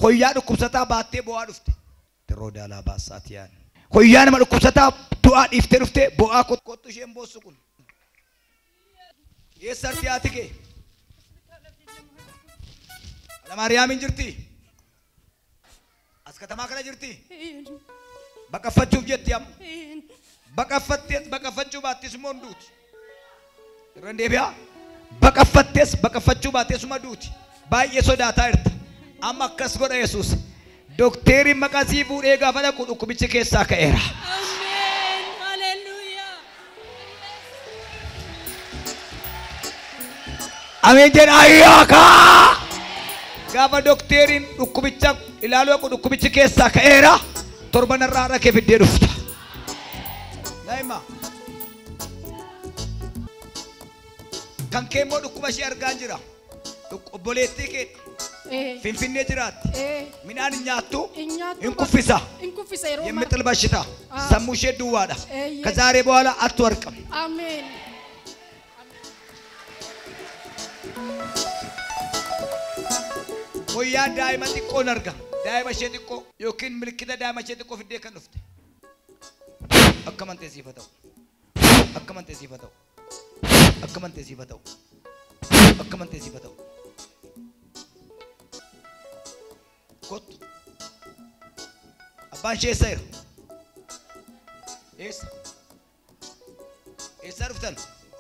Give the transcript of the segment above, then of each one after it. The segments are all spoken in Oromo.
Hoyyaan dhukkubsataa baattee bo'aa dhufte. Teroodaa laa baasaatiyaan. Hoyyaan nama dhukkubsataa du'aa dhiiftee dhufte bo'aa kottu isheen boossu kun. Eessatti haati kee? Ala Maariyaamin jirti? As katamaa kana jirti? Baqaffachuuf jetti amma. Baqaffachuu baattis immoo duuti. Irraan deebi'aa. Baqaffachuu baattis immoo duuti. Baay'ee sodaataa jirta. Amma akkas godha Yesuus. Dokteeriin maqaa sii fuudhee gaafa dhaqu dhukkubichi keessaa ka'eera. Ameen. Haleluuyaa. Ameen jedha ayyaaka. Gaafa dokteeriin dhukkubicha ilaaluu dhaqu dhukkubichi keessaa ka'eera. Torban irraa dhaqee fiddee dhufta. Naima. Kan kee immoo dhukkuba ishee argaa jira. Obboleettii kee Finfinnee jiraatti. Midhaan hin nyaattu. Hin kuffisa. የሚጥል በሽታ ሰሙሽ ዱዋዳ ከዛሬ በኋላ አትወርቅም። አሜን። ወያ ዳይማ ጢቆ ነርጋ ዳይማ ሸጢቆ ዮኪን ምልክተ ዳይማ ሸጢቆ ፍዴ ከንፍተ አከመንቴ ሲፈተው አከመንቴ ሲፈተው አከመንቴ ሲፈተው አከመንቴ ሲፈተው ኮት አባንሼ ሰይር ኤስ ኤሰርፍተን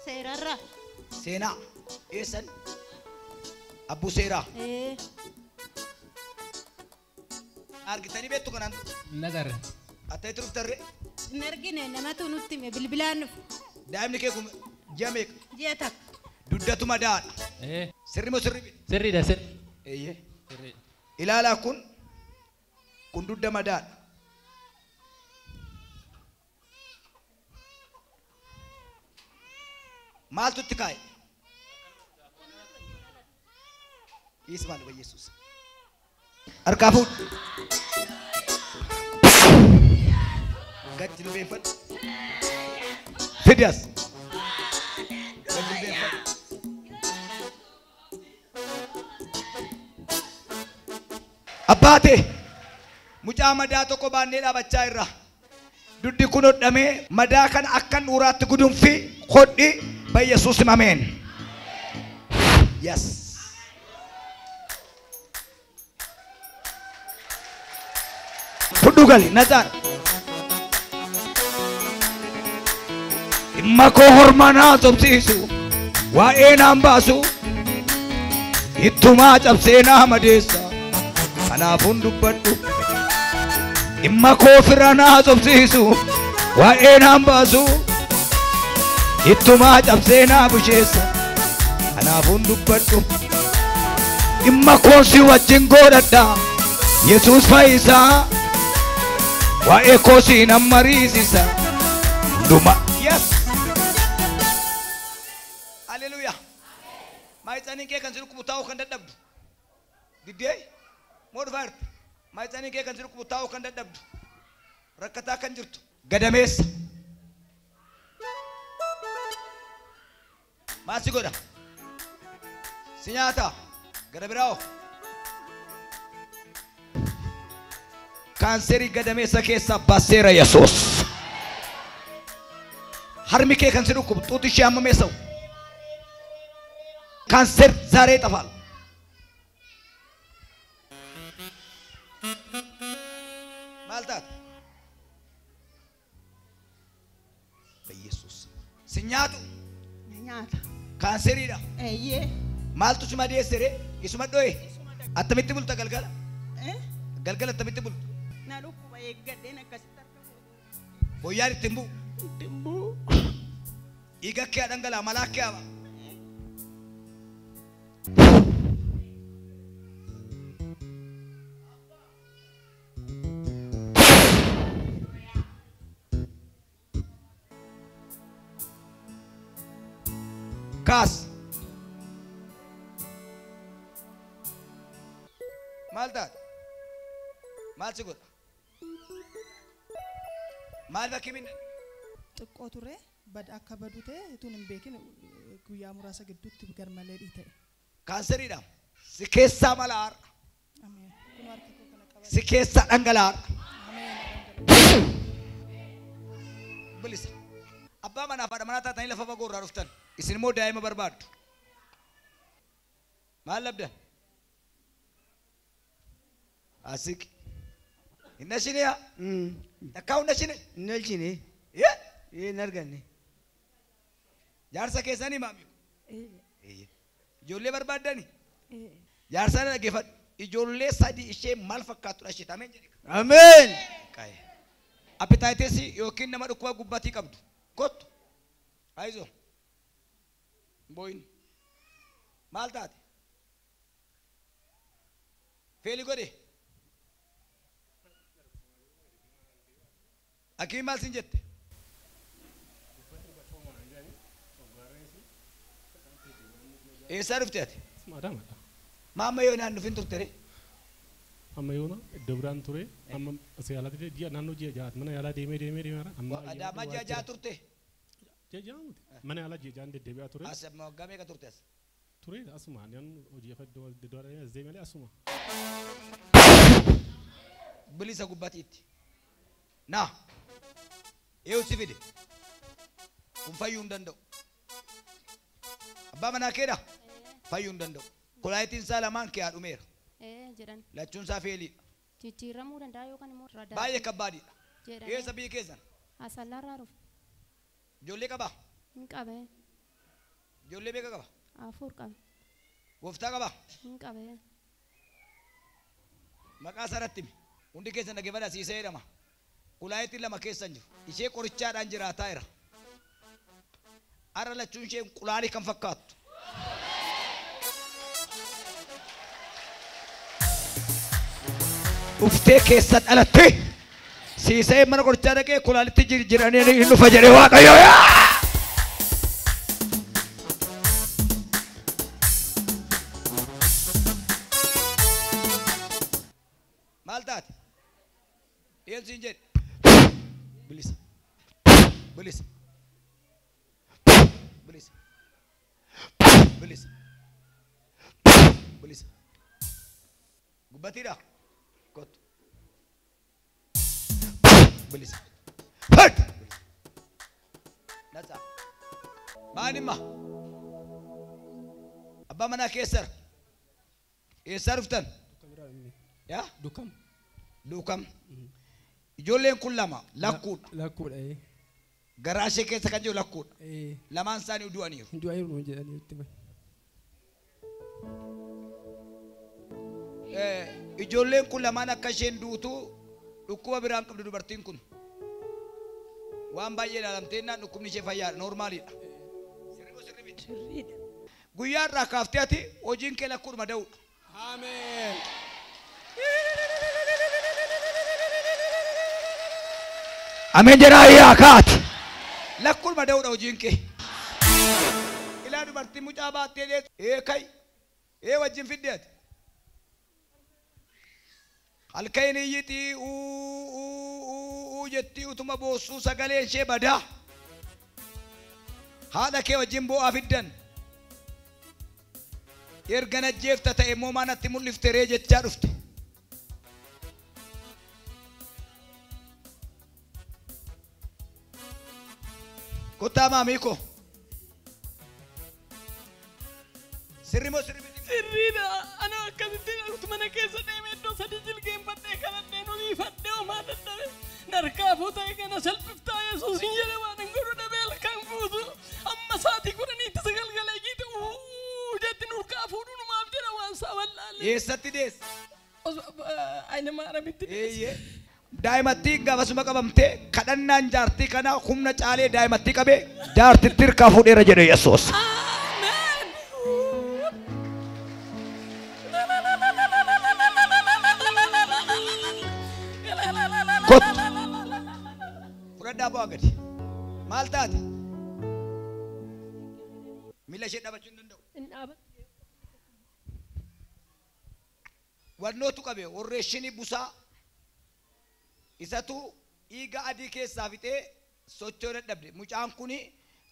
ሰይራራ ሴና ኤሰን አቡ ሴራ አርግተኒ ቤቱ ከናን ነገር አታይ ትሩፍተር ነርግነ ነማቱ ኑትም ብልብላን ዳይምኒ ከኩም ጀሜክ ጀታ ዱደቱ መዳን ስሪሞ ስሪ ደስር እየ ኢላላ ኩን ዱደ መዳን ማልቱ ትካይ ይስማል በኢየሱስ አርካፉ ገድል ቤፈት ፍዲያስ ገድል ቤፈት አባቴ ሙጫ መዳ ተቆ ባኔ ዳበቻ ይራ ዱዲ ኩኖ ደሜ መዳ ከን አከን ኡራት ጉዱንፊ ሆዲ በኢየሱስ አሜን yes Pudugali nazar Imako hormana topsisu wa enambasu Ittuma cabsena madesa ana fundubaddu Imako firana topsisu wa enambasu Ittuma cabsena bushesa ana fundubaddu Imako si wajjin godadda Jesus faisa wa ekosi namarizisa duma yes hallelujah mai tsanin ke kan zirku butawo kan daddabdu didde mod fart mai tsanin ke kan zirku butawo kan daddabdu rakata kan jirtu gadames masi goda sinyata gadabirawo ካንሰሪ ገደሜሳ ኬሳ ባሴራ ኢየሱስ ሀርሚኬ ካንሰሩ ጡትሽ ያመመ ሰው ካንሰር ዛሬ ይጠፋል ማልታት በኢየሱስ ሲኛቱ ኛታ ካንሰሪዳ እዬ ማልቱስ ማዲየሰሬ ይስመዶይ አተምት ቡልታ ገልገላ ገልገላ አተምት ቡል Boyari timbu iga kya dangala malakya kas maldat malsigot ማል በኪሚን ጥቆቱሬ በዳ አከበዱቴ እቱንም ቤኪን ጉያ ሙራሰ ግዱት ገርመለ ዲተ ካንሰሪዳ ስኬሳ ማላር አሜን ኩኖ አርክ Si keessa dhangala'aadha. Bilisa. Abbaa manaa fi haadha manaa taatanii lafa fagoo irraa dhuftan. Isin immoo daa'ima barbaaddu. Maal labdan? Asik. Inna shiniya. Takkaa hunda shine. Inna shine. Narganne. Jaarsa keessanii maami. Ijoollee barbaaddani. Jaarsa dhaggeeffadhu. Ijoollee sadii ishee maal fakkaatudha ishee ameen jedhi. Ameen. Appetaayitii yookiin nama dhukkuba gubbatii qabdu. Kottu. Aizo. Boyin. Maal taate? Feeli godhe. Akii maal sin jette? Eessaa dhufte ati? Maamma yoo naan dhufin turtere? Amma yoona iddoo biraan ture amma asii alatti ji'a naannoo ji'a jahat mana yaalaa deemee amma Adaamaa ji'a jaha turte? ji'a jaha muti mana yaalaa ji'a jahan deddeebi'aa ture As waggaa meeqa turte as? ture asuma ani hojii iddoo as deemalee asuma Bilisa gubbatiitti. Naa yoo si fide kun fayyuu hin danda'u. Abbaa manaa keedha fayyuu hin danda'u. Kolaayitiin isaa lamaan kee haadhumeera. jedhan Lachuun isaa feeliidha. jijjiiramuu danda'a yookaan immoo radaa Baay'ee kabbaadidha. jedhan Eessa biyyi keessan? asallarraa dhufu Ijoollee qabaa? hin qabe Ijoollee meeqa qaba? afur qabe Gooftaa qabaa? hin qabe Maqaa isaarratti himi. Hundi keessan dhaggeeffadhaa siisee jedhama. Kolaayitiin lama keessan jiru. Ishee qorichaadhaan jiraataa jira. Har'a lachuun ishee qulaanii kan fakkaattu. Uftee keessa dhalatte siisee mana qorichaa dhaqee kulaalitti jiranii hin dhufa jedhee Waaqayyo. Maal taate? Eenyuun jedhe? Bilisa. Bilisa. Bilisa. Bilisa. Bilisa. Gubbatiidha. Kottu. Bilisa. Hart. Nasa. Maanimma. Abbaa manaa keessara. Eessaa dhuftan? Yaa? Dukam. Dukam. Ijoolleen kun lama lakkuudha. Lakkuudha. Garaa ishee keessa kan jiru lakkuudha. Lamaan isaanii du'aniiru. Du'aniiru jedhanii itti bahe. Ijoolleen kun lamaan akka isheen duutu dhukkuba biraan qabdu dubartiin kun. Waan baay'ee ilaalamteennaan dhukkubni ishee fayyaadha noormaaliidha. Guyyaa irraa kaaftee ati hojiin kee lakkuudhuma da'uudha. Ameen. Ameen jedhaa yaa kaati. Lakkuudhuma da'uudha hojiin kee. Ilaa dubartiin mucaa baattee deetu. Kai. Wajjin fidde ati. Halkan iyyitii jetti utuma boossuu sagaleen ishee badaa. Haadha kee wajjin boo'aa fiddan. Erga najjeefta ta'e immoo maanatti mul'ifte ree jechaa dhufte. Kottaa maamii koo. Sirri moo sirri miti? Sirriidha. Ana akkasitti mana keessa deemee iddoo sadii jilgeenfadhee kadhadhee nuniifadhee homaa dadhabe. Narkaafuu ta'e kana salphiftaa Yesuus hin jedhe waan hin godhu dhabee halkan guutu. Amma sa'aatii kudhaniitti sagalgalee jiite jetti nurkaafuu dhunumaaf jedha waan isaa wallaalle. Eessatti deesse? Ayna maaramitti deesse. Daa'imatti gaafasuma qabamtee kadhannaan jaartii kana humna caalee daa'imatti qabee jaartitti hirkaa fuudheera jedhe Yesuus. Fudhadhaa bu'aa gadi. Maal taate? Miila ishee dhabachuu hin danda'u. Wannootu qabe warreeshinii busaa isatu dhiiga adii keessaa fixee socho'uu dadhabde. Mucaan kuni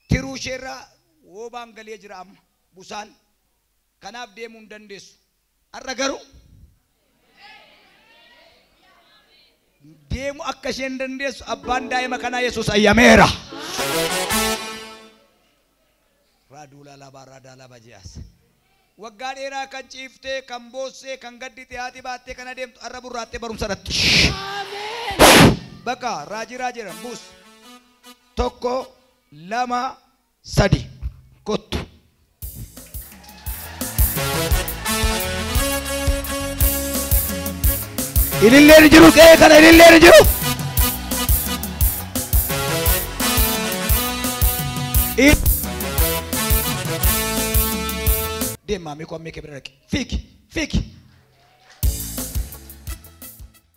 tiruu isheerra woobaan galee jira amma busaan. Kanaaf deemuu hin dandeessu. Har'a garuu deemu akka isheen dandeessu abbaan daa'ima kanaa Yesuus ayyameera. Raadula laba raadala bajiyaas. Waggaa dheeraa kan ciiftee kan boossee kan gaddite haati baattee kan adeemtu arra burraattee barumsadatti. Bakka raajii jiran buus. Tokko lama sadi kottu. Ililleen jiru kee kana ililleen jiru. Deem maamii koo ammee kee bira dhaqe. Fiiki.